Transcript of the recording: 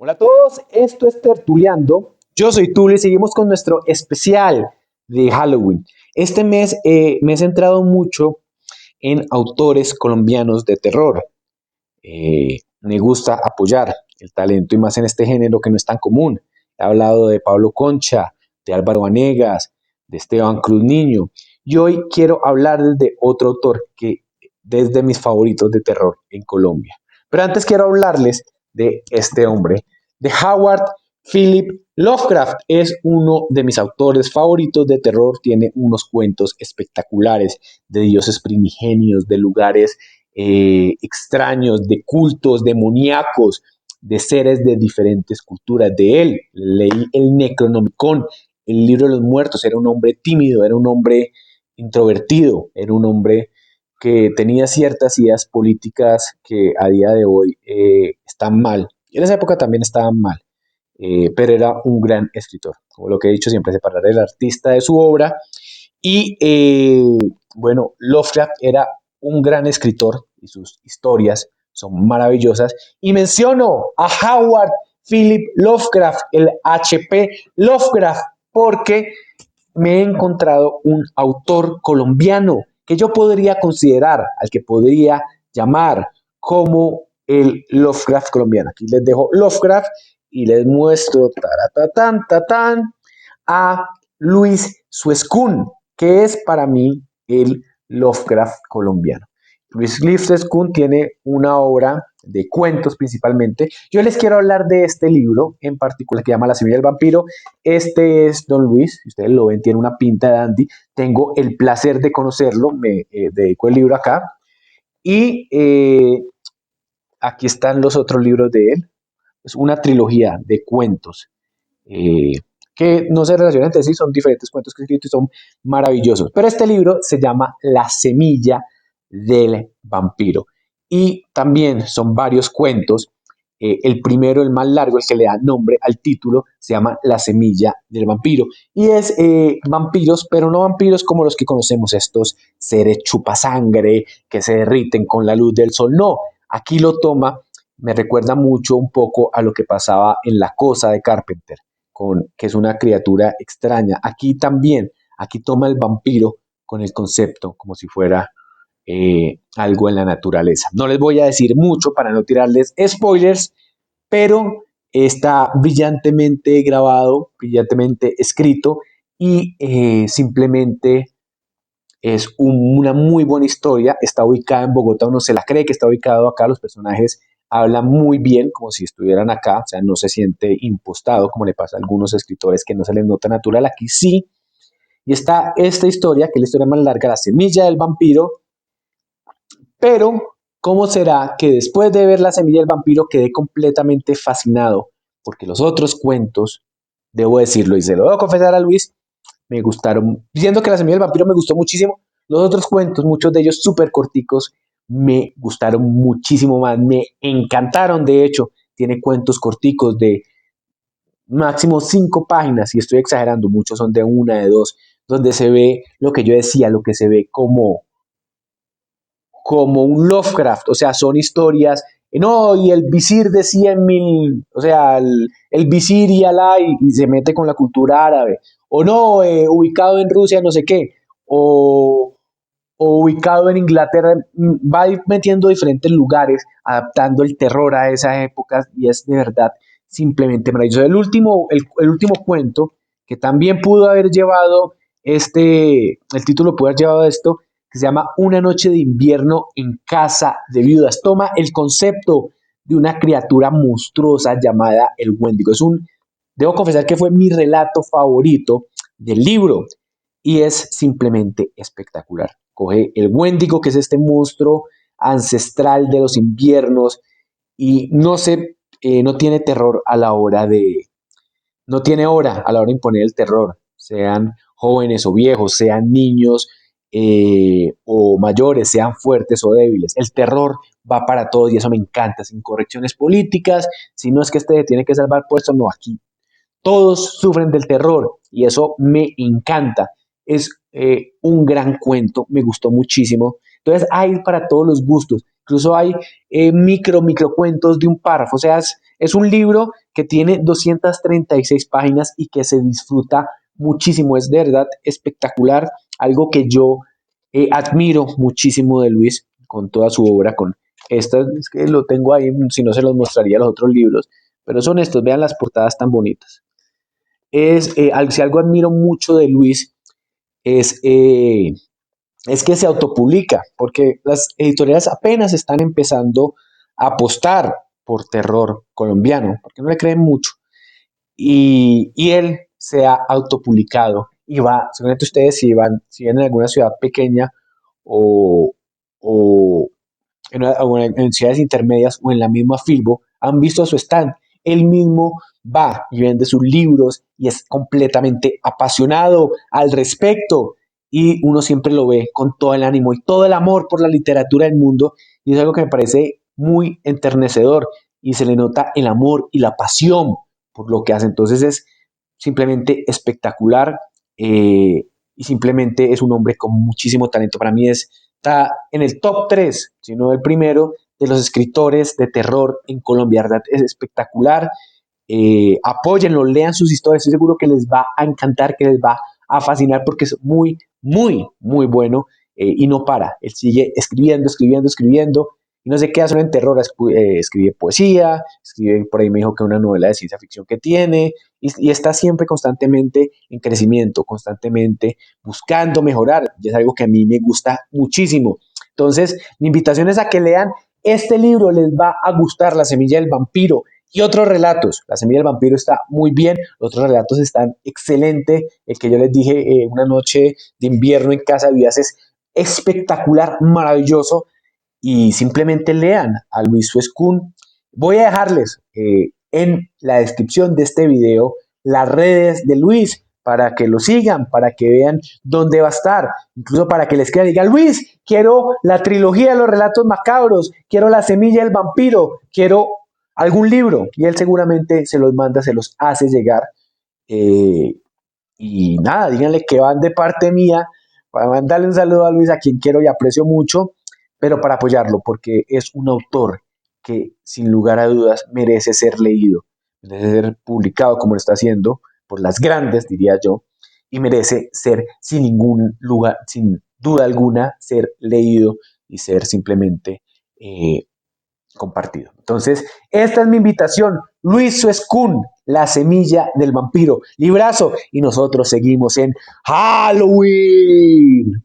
Hola a todos, esto es Tertuleando. Yo soy Tulio y seguimos con nuestro especial de Halloween. Este mes me he centrado mucho en autores colombianos de terror. Me gusta apoyar el talento y más en este género que no es tan común. He hablado de Pablo Concha, de Álvaro Vanegas, de Esteban Cruz Niño. Y hoy quiero hablar de otro autor que desde mis favoritos de terror en Colombia. Pero antes quiero hablarles de este hombre, de Howard Philip Lovecraft. Es uno de mis autores favoritos de terror. Tiene unos cuentos espectaculares de dioses primigenios, de lugares extraños, de cultos demoníacos, de seres de diferentes culturas. De él leí el Necronomicon, el libro de los muertos. Era un hombre tímido, era un hombre introvertido, era un hombre que tenía ciertas ideas políticas que a día de hoy están mal. Y en esa época también estaban mal, pero era un gran escritor. Como lo que he dicho siempre, separar el artista de su obra. Y bueno, Lovecraft era un gran escritor y sus historias son maravillosas. Y menciono a Howard Philip Lovecraft, el HP Lovecraft, porque me he encontrado un autor colombiano que yo podría considerar, al que podría llamar como el Lovecraft colombiano. Aquí les dejo Lovecraft y les muestro a Luis Suescún, que es para mí el Lovecraft colombiano. Luis Suescún tiene una obra de cuentos principalmente. Yo les quiero hablar de este libro en particular que se llama La semilla del vampiro. Este es Don Luis, si ustedes lo ven, tiene una pinta de dandy. Tengo el placer de conocerlo, me dedico el libro acá. Y aquí están los otros libros de él. Es una trilogía de cuentos eh, que no se relacionan entre sí, son diferentes cuentos que he escrito y son maravillosos. Pero este libro se llama La semilla del vampiro. Y también son varios cuentos. El primero, el más largo, el que le da nombre al título, se llama La semilla del vampiro. Y es vampiros, pero no vampiros como los que conocemos, estos seres chupasangre que se derriten con la luz del sol. No, aquí lo toma, me recuerda mucho un poco a lo que pasaba en La Cosa de Carpenter, que es una criatura extraña. Aquí también, aquí toma el vampiro con el concepto como si fuera algo en la naturaleza. No les voy a decir mucho para no tirarles spoilers, pero está brillantemente grabado, brillantemente escrito y simplemente es una muy buena historia. Está ubicada en Bogotá, uno se la cree que está ubicado acá, los personajes hablan muy bien como si estuvieran acá, o sea, no se siente impostado como le pasa a algunos escritores que no se les nota natural. Aquí sí. Y está esta historia, que es la historia más larga, La semilla del vampiro. Pero, ¿cómo será que después de ver La semilla del vampiro quedé completamente fascinado? Porque los otros cuentos, debo decirlo y se lo debo confesar a Luis, me gustaron. Diciendo que La semilla del vampiro me gustó muchísimo, los otros cuentos, muchos de ellos súper corticos, me gustaron muchísimo más, me encantaron. De hecho, tiene cuentos corticos de máximo 5 páginas, y estoy exagerando, muchos son de una, de dos, donde se ve lo que yo decía, lo que se ve como un Lovecraft, o sea, son historias, no, y el visir de 100.000, o sea, el visir y Alá y se mete con la cultura árabe, o no, ubicado en Rusia, no sé qué, o ubicado en Inglaterra, va metiendo diferentes lugares, adaptando el terror a esas épocas, y es de verdad simplemente maravilloso. El último cuento, que también pudo haber llevado el título pudo haber llevado esto, que se llama Una noche de invierno en casa de viudas. Toma el concepto de una criatura monstruosa llamada el Wendigo. Es un Debo confesar que fue mi relato favorito del libro y es simplemente espectacular. Coge el Wendigo, que es este monstruo ancestral de los inviernos, y no tiene terror a la hora de, no tiene hora a la hora de imponer el terror, sean jóvenes o viejos, sean niños o mayores, sean fuertes o débiles. El terror va para todos y eso me encanta, sin correcciones políticas, si no es que este tiene que salvar puestos, no, aquí todos sufren del terror y eso me encanta. Es un gran cuento, me gustó muchísimo. Entonces hay para todos los gustos. Incluso hay micro cuentos de un párrafo. O sea, es un libro que tiene 236 páginas y que se disfruta muchísimo. Es de verdad espectacular. Algo que yo admiro muchísimo de Luis con toda su obra. Con estas, es que lo tengo ahí, si no se los mostraría los otros libros. Pero son estos, vean las portadas tan bonitas si algo admiro mucho de Luis es, eh, es que se autopublica, porque las editoriales apenas están empezando a apostar por terror colombiano, porque no le creen mucho. Y él se ha autopublicado y va, seguramente ustedes si van en alguna ciudad pequeña o, o en ciudades intermedias o en la misma Filbo, han visto a su stand. Él mismo va y vende sus libros y es completamente apasionado al respecto. Y uno siempre lo ve con todo el ánimo y todo el amor por la literatura del mundo. Y es algo que me parece muy enternecedor. Y se le nota el amor y la pasión por lo que hace. Entonces es simplemente espectacular. Y simplemente es un hombre con muchísimo talento. Para mí está en el top 3, si no el primero, de los escritores de terror en Colombia. ¿Verdad? Es espectacular. Apóyenlo, lean sus historias. Estoy seguro que les va a encantar, que les va a fascinar porque es muy, muy, muy bueno y no para. Él sigue escribiendo, escribiendo, escribiendo y no se queda solo en terror. Escribe poesía, escribe, por ahí me dijo que una novela de ciencia ficción que tiene y está siempre constantemente en crecimiento, constantemente buscando mejorar. Y es algo que a mí me gusta muchísimo. Entonces, mi invitación es a que lean este libro, les va a gustar, La semilla del vampiro y otros relatos. La semilla del vampiro está muy bien, los otros relatos están excelentes. El que yo les dije, una noche de invierno en casa de Vías, es espectacular, maravilloso. Y simplemente lean a Luis Suescún. Voy a dejarles en la descripción de este video las redes de Luis para que lo sigan, para que vean dónde va a estar, incluso para que les quede, diga Luis, quiero la trilogía de los relatos macabros, quiero la semilla del vampiro, quiero algún libro, y él seguramente se los manda, se los hace llegar, eh, y nada, díganle que van de parte mía, para mandarle un saludo a Luis, a quien quiero y aprecio mucho, pero para apoyarlo, porque es un autor que sin lugar a dudas merece ser leído, merece ser publicado como lo está haciendo, por las grandes, diría yo, y merece ser sin ningún lugar, sin duda alguna, ser leído y ser simplemente compartido. Entonces, esta es mi invitación. Luis Suescún, La semilla del vampiro. Librazo. Y nosotros seguimos en Halloween.